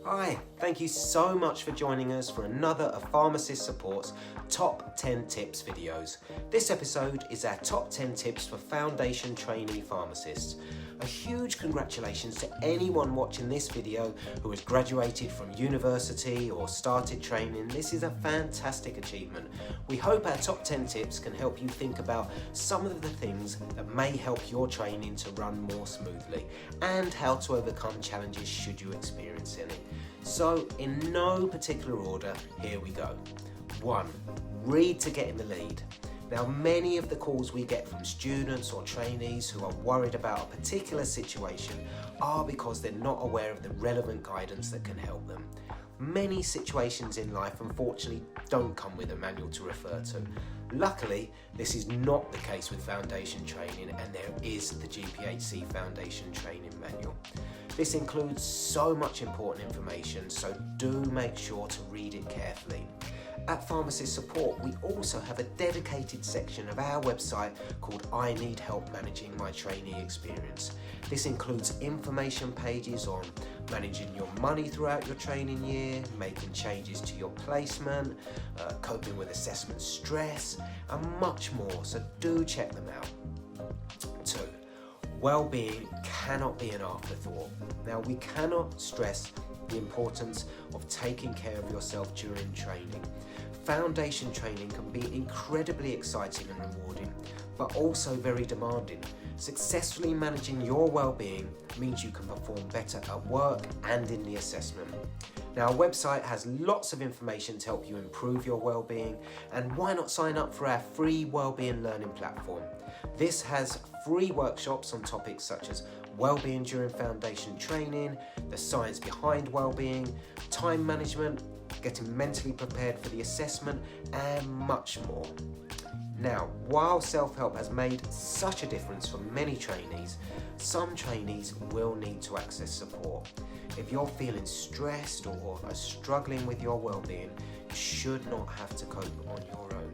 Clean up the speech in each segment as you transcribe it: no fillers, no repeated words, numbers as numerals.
Hi, thank you so much for joining us for another of Pharmacist Support's Top 10 Tips videos. This episode is our Top 10 Tips for Foundation Trainee Pharmacists. A huge congratulations to anyone watching this video who has graduated from university or started training. This is a fantastic achievement. We hope our top 10 tips can help you think about some of the things that may help your training to run more smoothly and how to overcome challenges should you experience any. So in no particular order, here we go. 1. Read to get in the lead. Now, many of the calls we get from students or trainees who are worried about a particular situation are because they're not aware of the relevant guidance that can help them. Many situations in life unfortunately don't come with a manual to refer to. Luckily, this is not the case with foundation training, and there is the GPHC Foundation Training Manual. This includes so much important information, so do make sure to read it carefully. At Pharmacist Support, we also have a dedicated section of our website called I Need Help Managing My Trainee Experience. This includes information pages on managing your money throughout your training year, making changes to your placement, coping with assessment stress, and much more, so do check them out. 2. Well-being cannot be an afterthought. Now, we cannot stress the importance of taking care of yourself during training. Foundation training can be incredibly exciting and rewarding, but also very demanding. Successfully managing your well-being means you can perform better at work and in the assessment. Now, our website has lots of information to help you improve your well-being, and why not sign up for our free wellbeing learning platform? This has free workshops on topics such as well-being during foundation training, the science behind well-being, time management, getting mentally prepared for the assessment, and much more. Now, while self-help has made such a difference for many trainees, some trainees will need to access support. If you're feeling stressed or are struggling with your well-being, you should not have to cope on your own.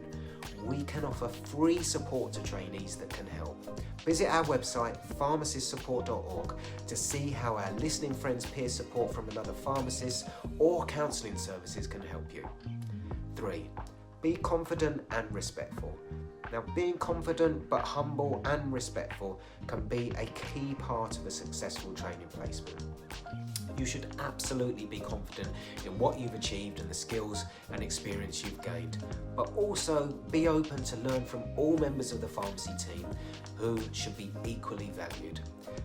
We can offer free support to trainees that can help. Visit our website, pharmacistsupport.org, to see how our Listening Friends peer support from another pharmacist or counselling services can help you. 3. Be confident and respectful. Now, being confident but humble and respectful can be a key part of a successful training placement. You should absolutely be confident in what you've achieved and the skills and experience you've gained, but also be open to learn from all members of the pharmacy team who should be equally valued.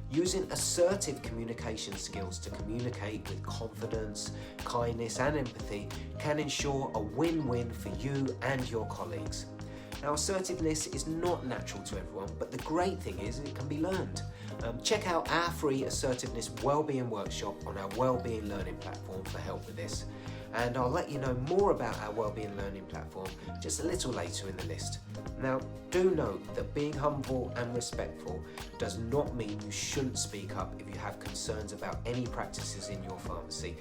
Using assertive communication skills to communicate with confidence, kindness and empathy can ensure a win-win for you and your colleagues. Now, assertiveness is not natural to everyone, but the great thing is it can be learned. Check out our free Assertiveness Wellbeing Workshop on our Wellbeing Learning Platform for help with this. And I'll let you know more about our Wellbeing Learning Platform just a little later in the list. Now, do note that being humble and respectful does not mean you shouldn't speak up if you have concerns about any practices in your pharmacy,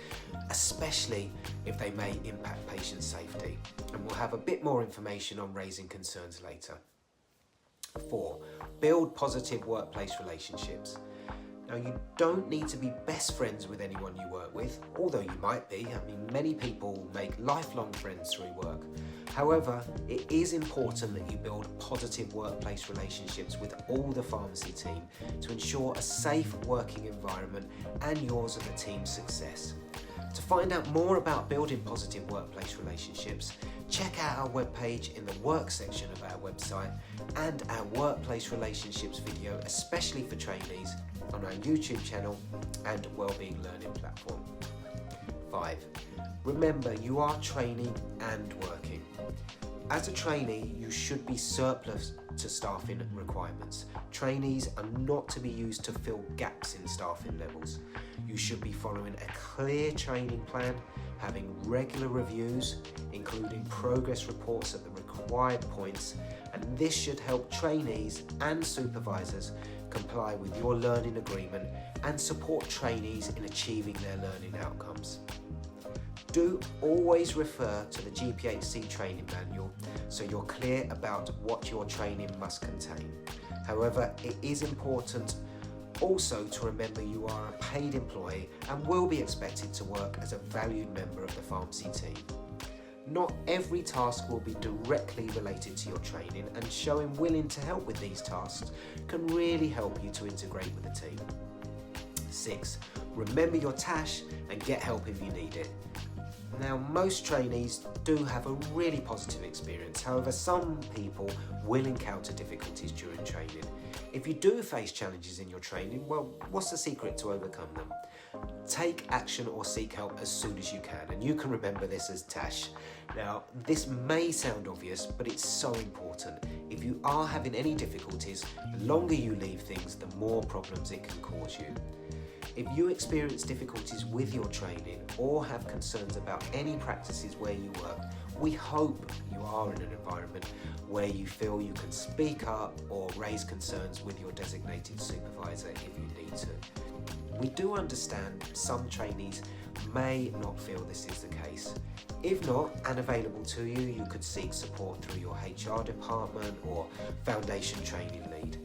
especially if they may impact patient safety. And we'll have a bit more information on raising concerns later. 4. Build positive workplace relationships. Now, you don't need to be best friends with anyone you work with, although you might be. Many people make lifelong friends through work. However, it is important that you build positive workplace relationships with all the pharmacy team to ensure a safe working environment and yours and the team's success. To find out more about building positive workplace relationships, check out our webpage in the work section of our website and our workplace relationships video, especially for trainees, on our YouTube channel and Wellbeing Learning platform. 5. Remember, you are training and working. As a trainee, you should be surplus to staffing requirements. Trainees are not to be used to fill gaps in staffing levels. You should be following a clear training plan, having regular reviews, including progress reports at the required points, and this should help trainees and supervisors comply with your learning agreement and support trainees in achieving their learning outcomes. Do always refer to the GPHC training manual so you're clear about what your training must contain. However, it is important Also to remember you are a paid employee and will be expected to work as a valued member of the pharmacy team. Not every task will be directly related to your training, and showing willing to help with these tasks can really help you to integrate with the team. 6. Remember your TASH and get help if you need it. Now, most trainees do have a really positive experience. However, some people will encounter difficulties during training. If you do face challenges in your training, well, what's the secret to overcome them? Take action or seek help as soon as you can, and you can remember this as TASH. Now, this may sound obvious, but it's so important. If you are having any difficulties, the longer you leave things, the more problems it can cause you. If you experience difficulties with your training or have concerns about any practices where you work, we hope you are in an environment where you feel you can speak up or raise concerns with your designated supervisor if you need to. We do understand some trainees may not feel this is the case. If not, and available to you, you could seek support through your HR department or foundation training lead.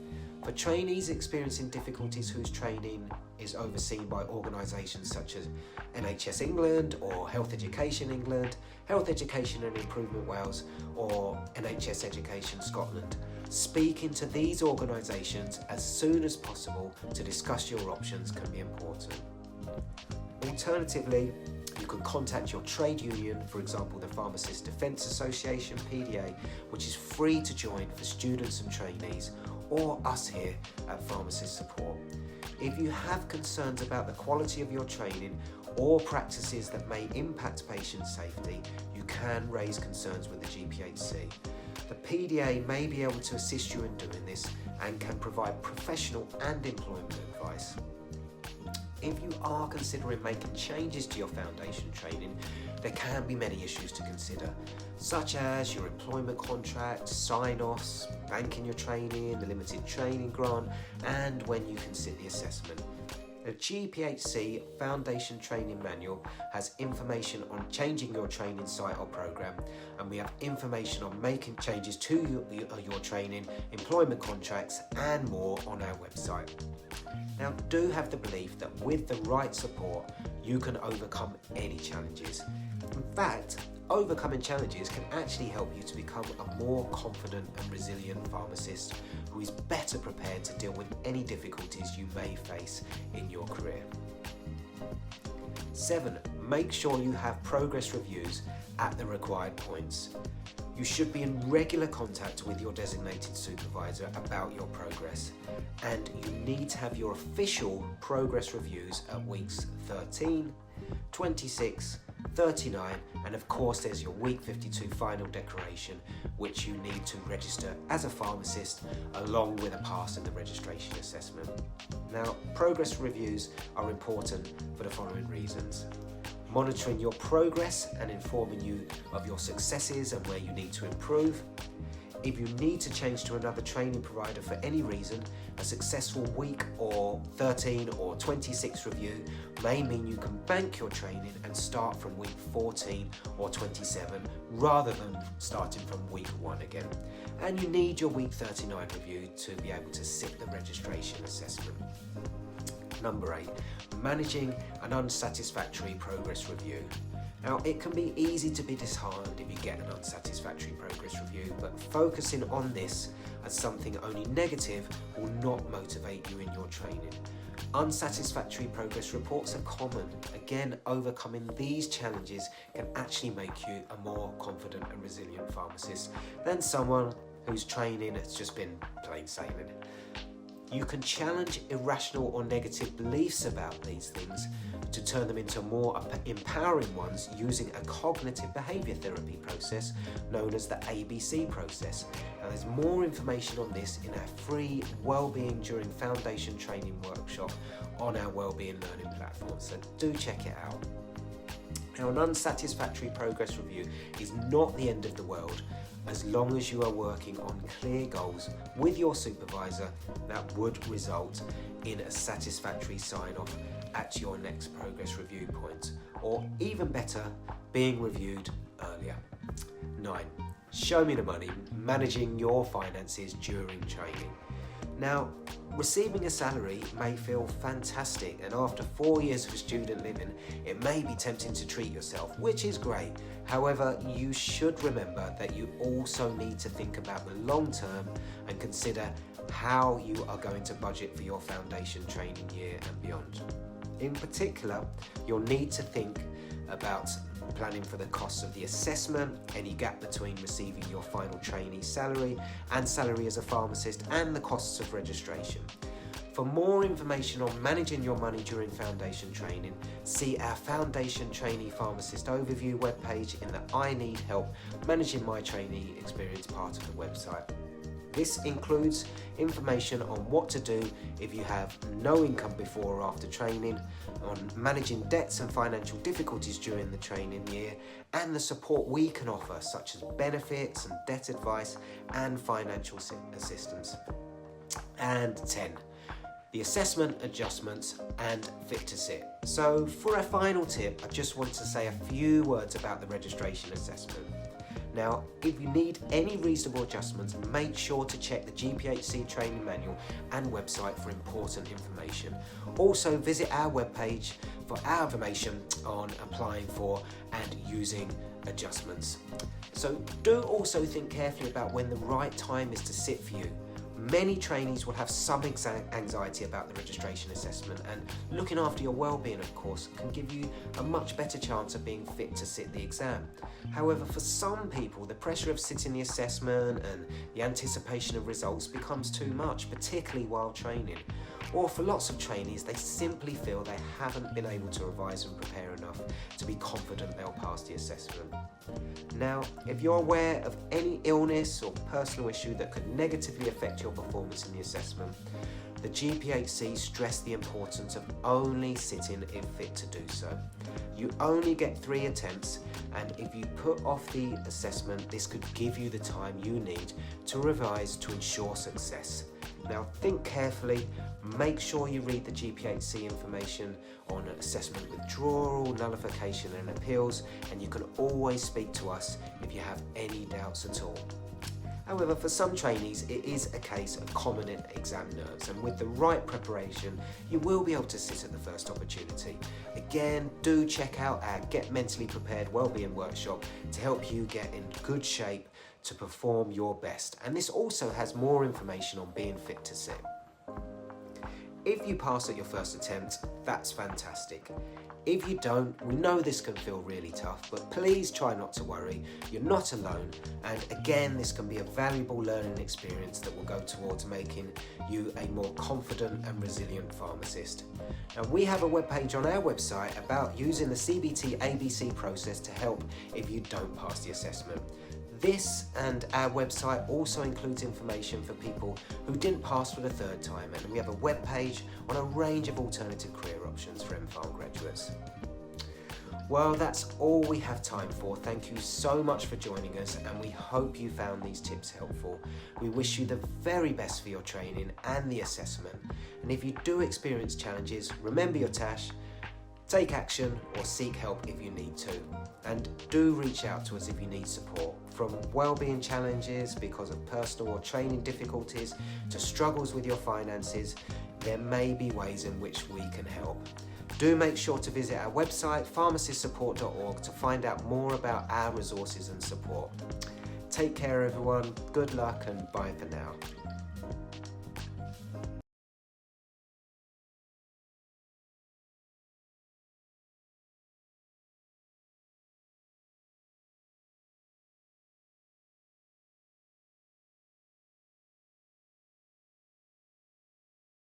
For trainees experiencing difficulties whose training is overseen by organisations such as NHS England or Health Education England, Health Education and Improvement Wales or NHS Education Scotland, speaking to these organisations as soon as possible to discuss your options can be important. Alternatively, you can contact your trade union, for example the Pharmacists Defence Association, PDA, which is free to join for students and trainees, or us here at Pharmacist Support. If you have concerns about the quality of your training or practices that may impact patient safety, you can raise concerns with the GPHC. The PDA may be able to assist you in doing this and can provide professional and employment advice. If you are considering making changes to your foundation training, there can be many issues to consider, such as your employment contract, sign-offs, banking your training, the limited training grant, and when you can sit the assessment. The GPHC Foundation Training Manual has information on changing your training site or program, and we have information on making changes to your training, employment contracts, and more on our website. Now, do have the belief that with the right support, you can overcome any challenges. In fact, overcoming challenges can actually help you to become a more confident and resilient pharmacist who is better prepared to deal with any difficulties you may face in your career. 7. Make sure you have progress reviews at the required points. You should be in regular contact with your designated supervisor about your progress, and you need to have your official progress reviews at weeks 13, 26, 39, and of course there's your week 52 final declaration, which you need to register as a pharmacist along with a pass in the registration assessment. Now, progress reviews are important for the following reasons: monitoring your progress and informing you of your successes and where you need to improve. If you need to change to another training provider for any reason, a successful week or 13 or 26 review may mean you can bank your training and start from week 14 or 27 rather than starting from week 1 again. And you need your week 39 review to be able to sit the registration assessment. Number 8, managing an unsatisfactory progress review. Now, it can be easy to be disheartened if you get an unsatisfactory progress review, but focusing on this as something only negative will not motivate you in your training. Unsatisfactory progress reports are common. Again, overcoming these challenges can actually make you a more confident and resilient pharmacist than someone whose training has just been plain sailing. You can challenge irrational or negative beliefs about these things to turn them into more empowering ones using a cognitive behaviour therapy process known as the ABC process. Now, there's more information on this in our free Wellbeing During Foundation Training workshop on our Wellbeing Learning platform, so do check it out. Now, an unsatisfactory progress review is not the end of the world, as long as you are working on clear goals with your supervisor that would result in a satisfactory sign-off at your next progress review point, or even better, being reviewed earlier. 9. Show me the money, managing your finances during training. Now, Receiving a salary may feel fantastic, and after 4 years of student living, it may be tempting to treat yourself, which is great. However, you should remember that you also need to think about the long term and consider how you are going to budget for your foundation training year and beyond. In particular, you'll need to think about planning for the costs of the assessment, any gap between receiving your final trainee salary and salary as a pharmacist, and the costs of registration. For more information on managing your money during foundation training, see our Foundation Trainee Pharmacist Overview webpage in the I Need Help Managing My Trainee Experience part of the website. This includes information on what to do if you have no income before or after training, on managing debts and financial difficulties during the training year, and the support we can offer, such as benefits and debt advice and financial assistance. And 10. The assessment, adjustments, and fit to sit. So for our final tip, I just want to say a few words about the registration assessment. Now, if you need any reasonable adjustments, make sure to check the GPHC training manual and website for important information. Also, visit our webpage for our information on applying for and using adjustments. So do also think carefully about when the right time is to sit for you. Many trainees will have some anxiety about the registration assessment, and looking after your well-being, of course, can give you a much better chance of being fit to sit the exam. However, for some people, the pressure of sitting the assessment and the anticipation of results becomes too much, particularly while training. Or for lots of trainees, they simply feel they haven't been able to revise and prepare enough to be confident they'll pass the assessment. Now, if you're aware of any illness or personal issue that could negatively affect your performance in the assessment, the GPHC stress the importance of only sitting if fit to do so. You only get 3 attempts, and if you put off the assessment, this could give you the time you need to revise to ensure success. Now, think carefully, make sure you read the GPHC information on assessment withdrawal, nullification and appeals, and you can always speak to us if you have any doubts at all. However, for some trainees, it is a case of common exam nerves, and with the right preparation, you will be able to sit at the first opportunity. Again, do check out our Get Mentally Prepared Wellbeing Workshop to help you get in good shape to perform your best. And this also has more information on being fit to sit. If you pass at your first attempt, that's fantastic. If you don't, we know this can feel really tough, but please try not to worry. You're not alone, and again, this can be a valuable learning experience that will go towards making you a more confident and resilient pharmacist. Now, we have a webpage on our website about using the CBT ABC process to help if you don't pass the assessment. This and our website also includes information for people who didn't pass for the 3rd time, and we have a web page on a range of alternative career options for MPharm graduates. Well, that's all we have time for. Thank you so much for joining us, and we hope you found these tips helpful. We wish you the very best for your training and the assessment. And if you do experience challenges, remember your TASH, take action, or seek help if you need to. And do reach out to us if you need support, from wellbeing challenges because of personal or training difficulties to struggles with your finances. There may be ways in which we can help. Do make sure to visit our website, pharmacistsupport.org, to find out more about our resources and support. Take care, everyone. Good luck, and bye for now.